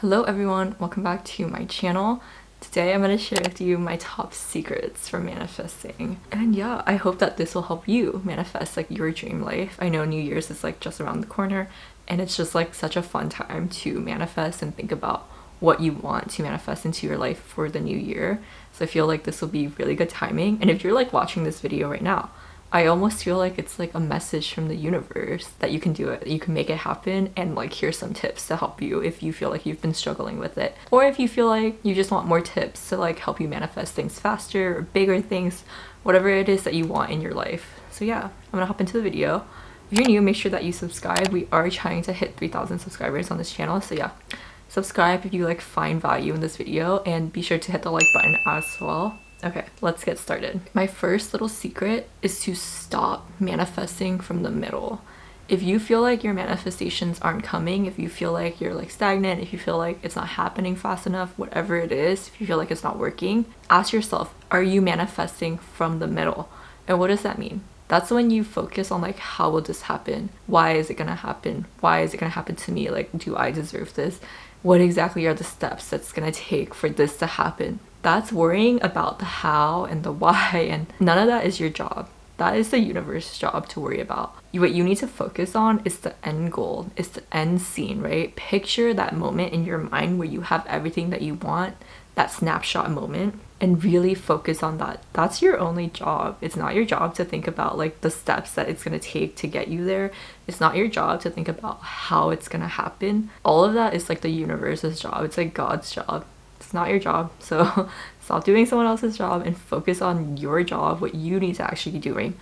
Hello everyone, welcome back to my channel. Today I'm going to share with you my top secrets for manifesting. And yeah, I hope that this will help you manifest like your dream life. I know New Year's is like just around the corner and it's just like such a fun time to manifest and think about what you want to manifest into your life for the new year. So I feel like this will be really good timing. And if you're like watching this video right now, I almost feel like it's like a message from the universe that you can do it, you can make it happen, and like here's some tips to help you if you feel like you've been struggling with it. Or if you feel like you just want more tips to like help you manifest things faster or bigger things, whatever it is that you want in your life. So yeah, I'm gonna hop into the video. If you're new, make sure that you subscribe. We are trying to hit 3,000 subscribers on this channel, so yeah. Subscribe if you like find value in this video, and be sure to hit the like button as well. Okay, let's get started. My first little secret is to stop manifesting from the middle. If you feel like your manifestations aren't coming, if you feel like you're like stagnant, if you feel like it's not happening fast enough, whatever it is, if you feel like it's not working, ask yourself, are you manifesting from the middle? And what does that mean? That's when you focus on like, how will this happen? Why is it gonna happen? Why is it gonna happen to me? Like, do I deserve this? What exactly are the steps that's gonna take for this to happen? That's worrying about the how and the why, and none of that is your job. That is the universe's job to worry about. What you need to focus on is the end goal, is the end scene, right? Picture that moment in your mind where you have everything that you want, that snapshot moment, and really focus on that. That's your only job. It's not your job to think about like the steps that it's gonna take to get you there. It's not your job to think about how it's gonna happen. All of that is like the universe's job. It's like God's job. It's not your job. So stop doing someone else's job and focus on your job, what you need to actually be doing,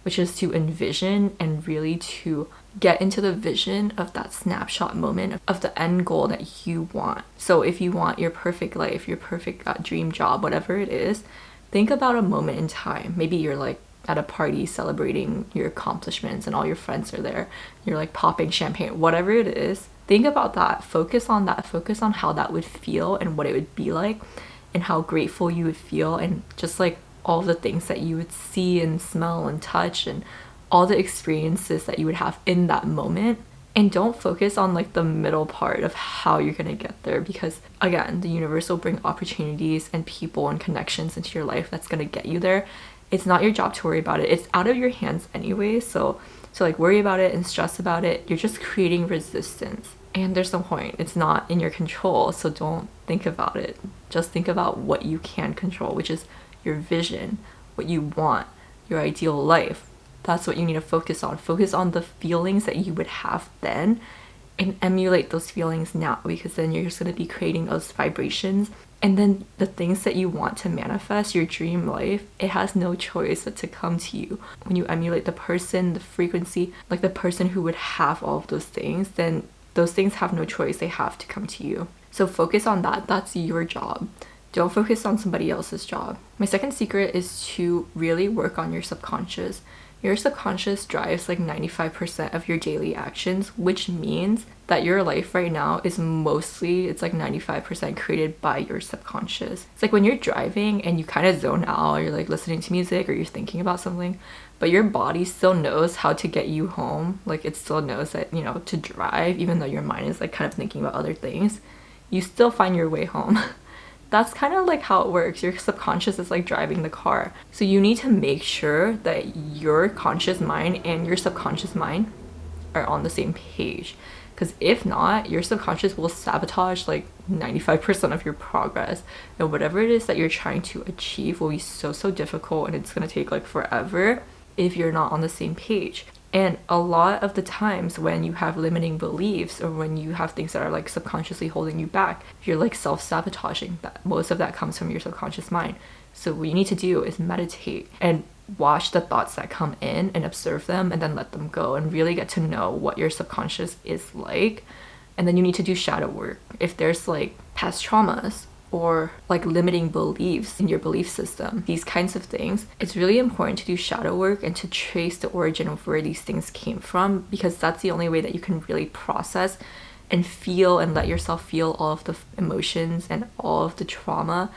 which is to envision and really to get into the vision of that snapshot moment of the end goal that you want. So if you want your perfect life, your perfect dream job, whatever it is, think about a moment in time. Maybe you're like at a party celebrating your accomplishments and all your friends are there. You're like popping champagne, whatever it is. Think about that. Focus on that. Focus on how that would feel and what it would be like and how grateful you would feel, and just like all the things that you would see and smell and touch and all the experiences that you would have in that moment. And don't focus on like the middle part of how you're gonna get there, because again, the universe will bring opportunities and people and connections into your life that's gonna get you there. It's not your job to worry about it. It's out of your hands anyway. So like worry about it and stress about it, you're just creating resistance. And there's no point. It's not in your control, so don't think about it. Just think about what you can control, which is your vision, what you want, your ideal life. That's what you need to focus on. Focus on the feelings that you would have then and emulate those feelings now, because then you're just going to be creating those vibrations. And then the things that you want to manifest, your dream life, it has no choice but to come to you. When you emulate the person, the frequency, like the person who would have all of those things, then those things have no choice. They have to come to you. So focus on that. That's your job. Don't focus on somebody else's job. My second secret is to really work on your subconscious. Your subconscious drives like 95% of your daily actions, which means that your life right now is mostly, it's like 95% created by your subconscious. It's like when you're driving and you kind of zone out, you're like listening to music or you're thinking about something, but your body still knows how to get you home. Like it still knows that, you know, to drive, even though your mind is like kind of thinking about other things, you still find your way home. That's kind of like how it works. Your subconscious is like driving the car. So you need to make sure that your conscious mind and your subconscious mind are on the same page. Because if not, your subconscious will sabotage like 95% of your progress. And whatever it is that you're trying to achieve will be so difficult, and it's going to take like forever if you're not on the same page. And a lot of the times when you have limiting beliefs or when you have things that are like subconsciously holding you back, you're like self-sabotaging. That most of that comes from your subconscious mind. So what you need to do is meditate and watch the thoughts that come in and observe them and then let them go and really get to know what your subconscious is like. And then you need to do shadow work. If there's like past traumas or like limiting beliefs in your belief system, these kinds of things, it's really important to do shadow work and to trace the origin of where these things came from, because that's the only way that you can really process and feel and let yourself feel all of the emotions and all of the trauma.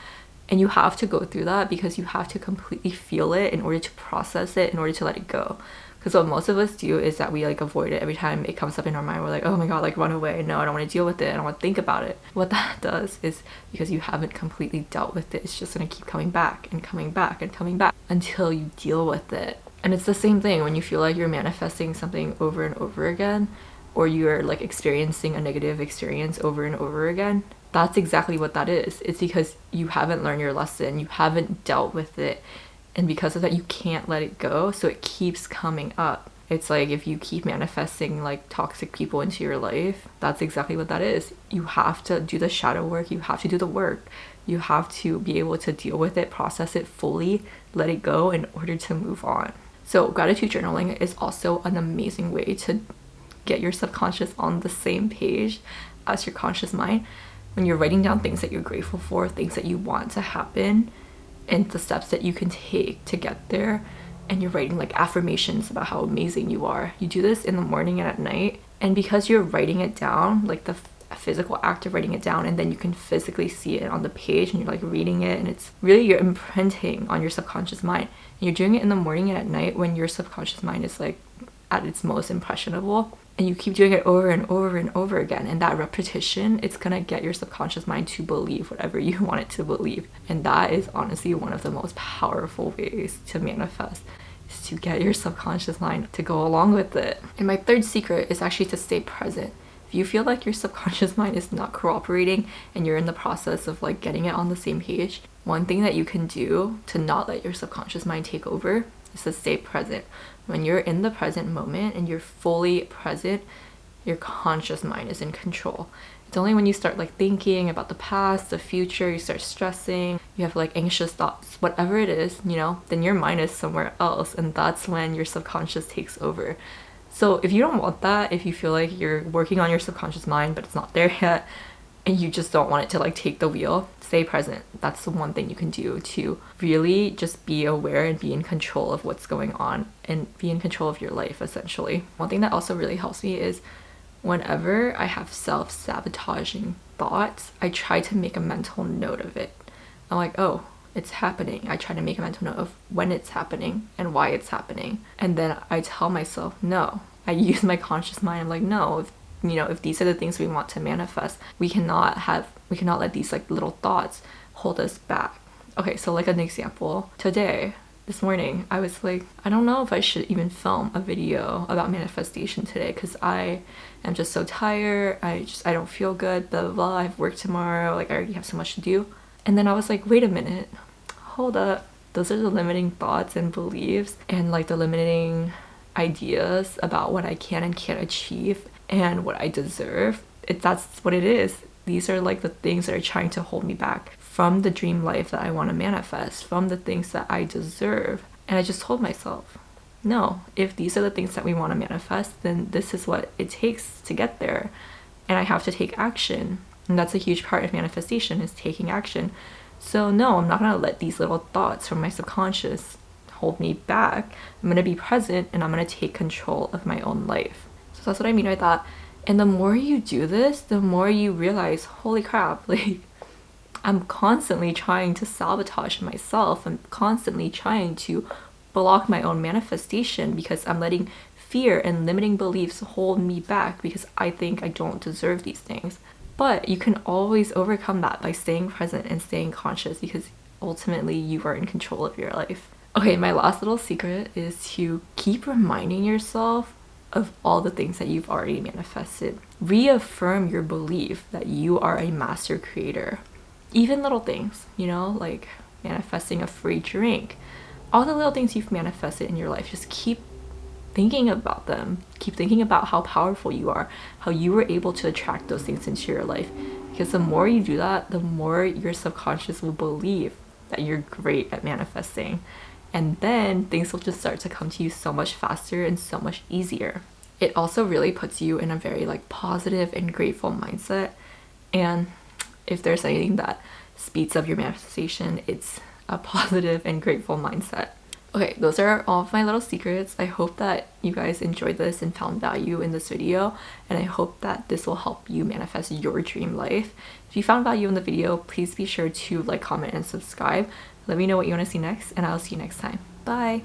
And you have to go through that because you have to completely feel it in order to process it, in order to let it go. Because what most of us do is that we like avoid it every time it comes up in our mind. We're like, oh my god, like run away. No, I don't want to deal with it. I don't want to think about it. What that does is, because you haven't completely dealt with it, it's just going to keep coming back and coming back and coming back until you deal with it. And it's the same thing when you feel like you're manifesting something over and over again, or you're like experiencing a negative experience over and over again. That's exactly what that is. It's because you haven't learned your lesson. You haven't dealt with it. And because of that, you can't let it go. So it keeps coming up. It's like if you keep manifesting like toxic people into your life, that's exactly what that is. You have to do the shadow work. You have to do the work. You have to be able to deal with it, process it fully, let it go in order to move on. So gratitude journaling is also an amazing way to get your subconscious on the same page as your conscious mind. When you're writing down things that you're grateful for, things that you want to happen, and the steps that you can take to get there, and you're writing like affirmations about how amazing you are. You do this in the morning and at night, and because you're writing it down, like the physical act of writing it down, and then you can physically see it on the page and you're like reading it, and it's really, you're imprinting on your subconscious mind. And you're doing it in the morning and at night when your subconscious mind is like at its most impressionable, and you keep doing it over and over and over again, and that repetition, it's gonna get your subconscious mind to believe whatever you want it to believe. And that is honestly one of the most powerful ways to manifest, is to get your subconscious mind to go along with it. And my third secret is actually to stay present. If you feel like your subconscious mind is not cooperating and you're in the process of like getting it on the same page, one thing that you can do to not let your subconscious mind take over is to stay present. When you're in the present moment and you're fully present, your conscious mind is in control. It's only when you start like thinking about the past, the future, you start stressing, you have like anxious thoughts, whatever it is, you know, then your mind is somewhere else, and that's when your subconscious takes over. So if you don't want that, if you feel like you're working on your subconscious mind but it's not there yet, and you just don't want it to like take the wheel, stay present. That's the one thing you can do to really just be aware and be in control of what's going on and be in control of your life, essentially. One thing that also really helps me is whenever I have self-sabotaging thoughts, I try to make a mental note of it. I'm like, oh, it's happening. I try to make a mental note of when it's happening and why it's happening. And then I tell myself, no. I use my conscious mind. I'm like, no, if these are the things we want to manifest, we cannot let these like little thoughts hold us back. Okay, so like an example, this morning, I was like, I don't know if I should even film a video about manifestation today because I am just so tired. I don't feel good, blah, blah, blah. I have work tomorrow. Like I already have so much to do. And then I was like, wait a minute, hold up. Those are the limiting thoughts and beliefs and like the limiting ideas about what I can and can't achieve and what I deserve. That's what it is. These are like the things that are trying to hold me back from the dream life that I want to manifest, from the things that I deserve. And I just told myself, no, if these are the things that we want to manifest, then this is what it takes to get there. And I have to take action. And that's a huge part of manifestation, is taking action. So no, I'm not going to let these little thoughts from my subconscious hold me back. I'm going to be present and I'm going to take control of my own life. So that's what I mean by that. And the more you do this, the more you realize, holy crap, like I'm constantly trying to sabotage myself. I'm constantly trying to block my own manifestation because I'm letting fear and limiting beliefs hold me back because I think I don't deserve these things. But you can always overcome that by staying present and staying conscious, because ultimately you are in control of your life. Okay, my last little secret is to keep reminding yourself of all the things that you've already manifested. Reaffirm your belief that you are a master creator. Even little things, like manifesting a free drink. All the little things you've manifested in your life, just keep thinking about them. Keep thinking about how powerful you are, how you were able to attract those things into your life. Because the more you do that, the more your subconscious will believe that you're great at manifesting. And then things will just start to come to you so much faster and so much easier. It also really puts you in a very positive and grateful mindset. And if there's anything that speeds up your manifestation, it's a positive and grateful mindset. Okay, those are all of my little secrets. I hope that you guys enjoyed this and found value in this video, and I hope that this will help you manifest your dream life. If you found value in the video, please be sure to like, comment, and subscribe. Let me know what you want to see next, and I'll see you next time. Bye!